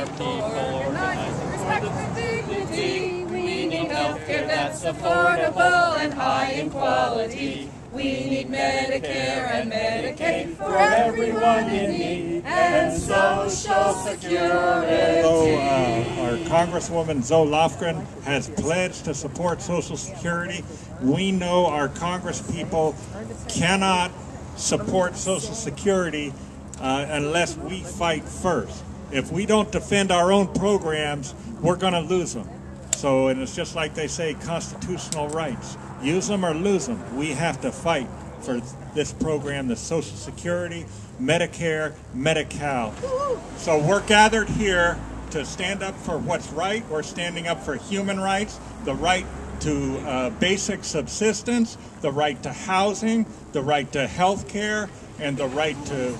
our people organizing for dignity. We need healthcare that's affordable and high in quality. We need Medicare and Medicaid for everyone in need, and Social Security. So our Congresswoman Zoe Lofgren has pledged to support Social Security. We know our Congress people cannot support Social Security unless we fight first. If we don't defend our own programs, we're going to lose them. So, and it's just like they say, constitutional rights. Use them or lose them. We have to fight for this program, the Social Security, Medicare, Medi-Cal. So we're gathered here to stand up for what's right. We're standing up for human rights, the right to basic subsistence, the right to housing, the right to health care, and the right to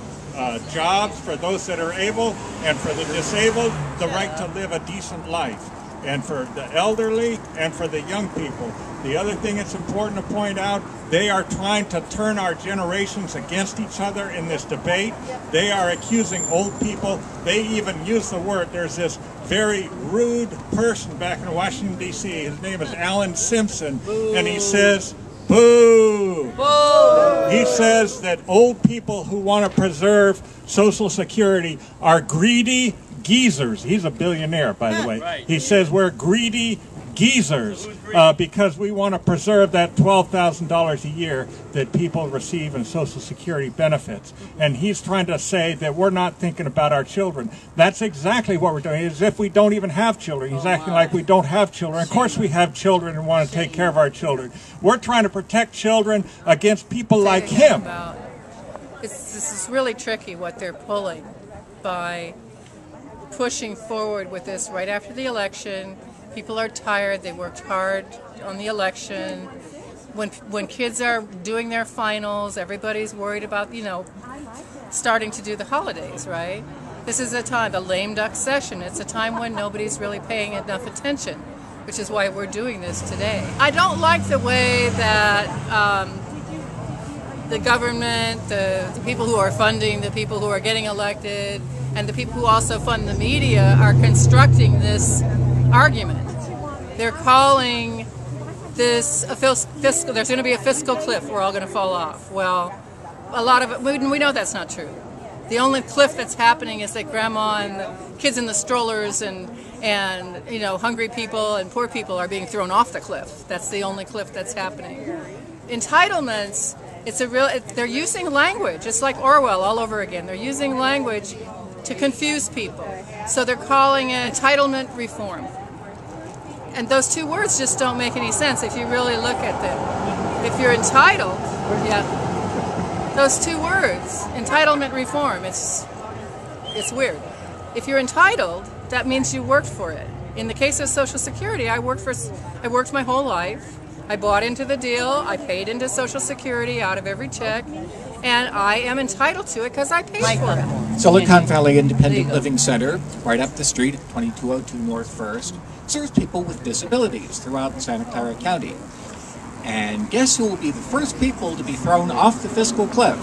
jobs for those that are able, and for the disabled, the right to live a decent life, and for the elderly and for the young people. The other thing that's important to point out, they are trying to turn our generations against each other in this debate. They are accusing old people. They even use the word, there's this very rude person back in Washington, D.C. His name is Alan Simpson, and he says, boo! Boo! He says that old people who want to preserve Social Security are greedy geezers. He's a billionaire, by the way. Right. He says we're greedy geezers because we want to preserve that $12,000 a year that people receive in Social Security benefits. And he's trying to say that we're not thinking about our children. That's exactly what we're doing, as if we don't even have children. He's acting like we don't have children. Of course we have children and want to take care of our children. We're trying to protect children against people like him. This is really tricky what they're pulling by pushing forward with this right after the election. People are tired. They worked hard on the election. When kids are doing their finals, everybody's worried about, starting to do the holidays, right? This is a time, the lame duck session. It's a time when nobody's really paying enough attention, which is why we're doing this today. I don't like the way that the government, the people who are funding, the people who are getting elected, and the people who also fund the media are constructing this argument. They're calling this a fiscal, there's going to be a fiscal cliff, we're all going to fall off. Well, a lot of it, we know that's not true. The only cliff that's happening is that grandma and the kids in the strollers and hungry people and poor people are being thrown off the cliff. That's the only cliff that's happening. Entitlements, they're using language. It's like Orwell all over again. They're using language to confuse people. So they're calling it entitlement reform. And those two words just don't make any sense if you really look at them. If you're entitled, those two words, entitlement reform, it's weird. If you're entitled, that means you worked for it. In the case of Social Security, I worked my whole life. I bought into the deal, I paid into Social Security out of every check, and I am entitled to it because I paid for it. Silicon Valley Independent Living Center, right up the street at 2202 North 1st, serves people with disabilities throughout Santa Clara County. And guess who will be the first people to be thrown off the fiscal cliff?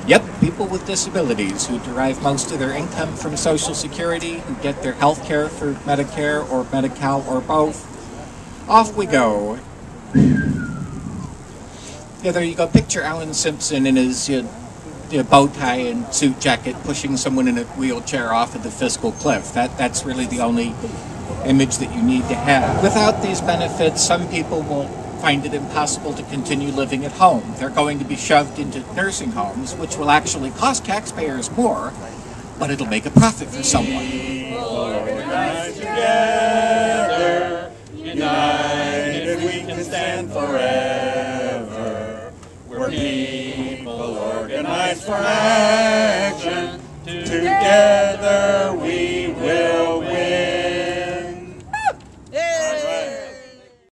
Yep, people with disabilities who derive most of their income from Social Security, who get their health care through Medicare or Medi-Cal or both. Off we go. Yeah, there you go. Picture Alan Simpson in his bow tie and suit jacket pushing someone in a wheelchair off of the fiscal cliff. That's really the only image that you need to have. Without these benefits, some people will find it impossible to continue living at home. They're going to be shoved into nursing homes, which will actually cost taxpayers more, but it'll make a profit for someone. Organize together, united we can stand forever. We're people organized for action, together